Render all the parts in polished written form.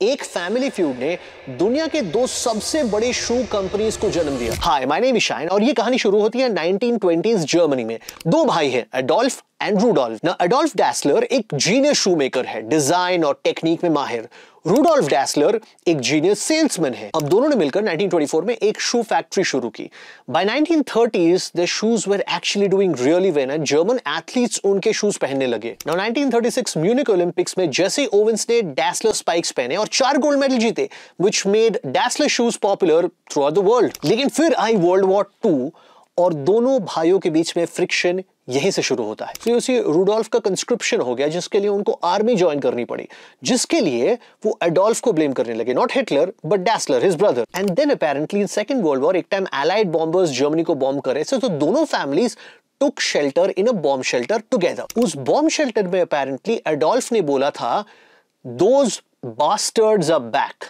एक family feud ने दुनिया के दो सबसे बड़े शू कंपनीज को जन्म दिया। हाय, माय नेम इज शाइन और ये कहानी शुरू होती है 1920s जर्मनी में। दो भाई हैं, एडोल्फ एंड रूडोल्फ। ना एडोल्फ डैसलर एक जीनियस शू मेकर है, डिजाइन और टेक्निक में माहिर। रूडोल्फ डैसलर एक जीनियस सेल्समैन है। अब दोनों ने मिलकर 1924 में एक शू फैक्ट्री शुरू की। By 1930s their shoes were actually doing really well and German athletes उनके शूज पहनने लगे। Now 1936 म्यूनिक ओलंपिक्स में जेसी ओवेंस ने डैसलर स्पाइक्स पहने और 4 गोल्ड मेडल जीते, which made Dassler shoes popular throughout the world। लेकिन फिर आई वर्ल्ड वॉर 2 और दोनों भाइयों के बीच में फ्रिक्शन यहीं से शुरू होता है। फिर उसी रूडोल्फ का कंस्क्रिप्शन हो गया, जिसके लिए उनको आर्मी ज्वाइन करनी पड़ी, जिसके लिए वो एडोल्फ को ब्लेम करने लगे, not Hitler but Dassler, his brother. And then apparently in second world war एक टाइम एलाइड बॉम्बर्स जर्मनी को बॉम्ब करे, तो दोनों families took shelter in a bomb shelter together. उस बॉम्ब शेल्टर में अपेरेंटली एडोल्फ ने बोला था, दोज बास्टर्ड्स आर बैक,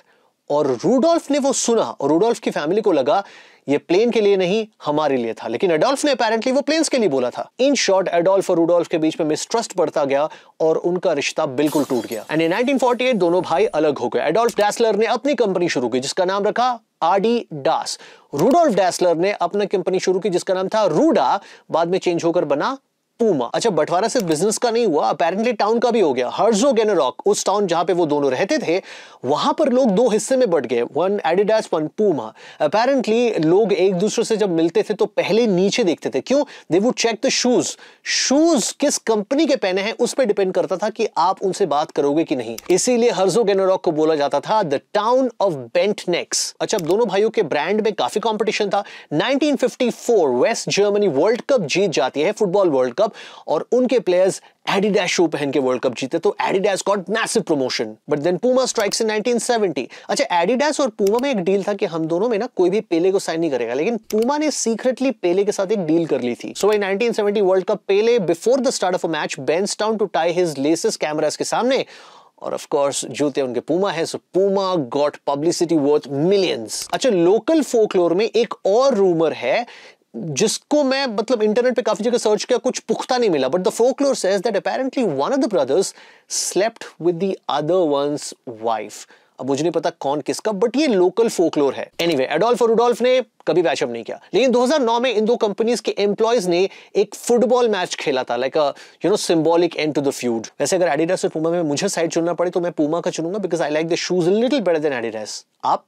और रूडोल्फ ने वो सुना और रूडोल्फ की फैमिली को लगा ये प्लेन के लिए नहीं, हमारे लिए था। लेकिन एडोल्फ ने अपेरेंटली वो प्लेन्स के लिए बोला था। इन शॉर्ट, एडोल्फ और रूडोल्फ के बीच में मिसट्रस्ट बढ़ता गया और उनका रिश्ता बिल्कुल टूट गया। एंड इन 1948 दोनों भाई अलग हो गए। एडोल्फ डैसलर ने अपनी कंपनी शुरू की जिसका नाम रखा आडिडास। रूडोल्फ डैसलर ने अपनी कंपनी शुरू की जिसका नाम था रूडा, बाद में चेंज होकर बना पूमा। अच्छा, बंटवारा सिर्फ बिजनेस का नहीं हुआ, अपेरेंटली टाउन का भी हो गया। हर्जोगेनरॉक, उस टाउन जहां पे वो दोनों रहते थे, वहां पर लोग दो हिस्से में बट गए, one Adidas one Puma. Apparently लोग एक दूसरे से जब मिलते थे तो पहले नीचे देखते थे। क्यों? They would check the shoes. Shoes किस कंपनी के पहने हैं उस पर डिपेंड करता था कि आप उनसे बात करोगे कि नहीं। इसीलिए हर्जोगेनरॉक को बोला जाता था the town of bent next. अच्छा, दोनों भाइयों के ब्रांड में काफी कंपटीशन था। 1954 वेस्ट जर्मनी वर्ल्ड कप जीत जाती है, फुटबॉल वर्ल्ड कप, और उनके प्लेयर्स एडिडास शू पहन के वर्ल्ड कप जीते, तो Adidas got massive promotion. But then Puma strikes in 1970। अच्छा, एडिडास और पूमा में एक डील था कि हम दोनों में ना कोई भी पेले को साइन नहीं करेगा, लेकिन पूमा ने सीक्रेटली पेले के साथ एक डील कर ली थी। So in 1970 World Cup, Pele before the start of a match bends down to tie his laces cameras के सामने, और ऑफ कोर्स जूते उनके पूमा है, so Puma got publicity worth millions. अच्छा, लोकल फोकलोर में एक और रूमर है जिसको मैं इंटरनेट पे काफी जगह सर्च किया, कुछ पुख्ता नहीं मिला, but the folklore says that apparently one of the brothers slept with the other one's wife. अब मुझे नहीं पता कौन किसका, बट ये लोकल फोकलोर है। एनीवे, एडोल्फ और रूडोल्फ ने कभी पैचअप नहीं किया, लेकिन 2009 में इन दो कंपनीज के एम्प्लॉयज ने एक फुटबॉल मैच खेला था, like a symbolic end to the feud. वैसे अगर एडिडास और पूमा में मुझे साइड चुनना पड़े तो मैं पूमा का चुनूंगा, because I like the shoes a little better than Adidas. आप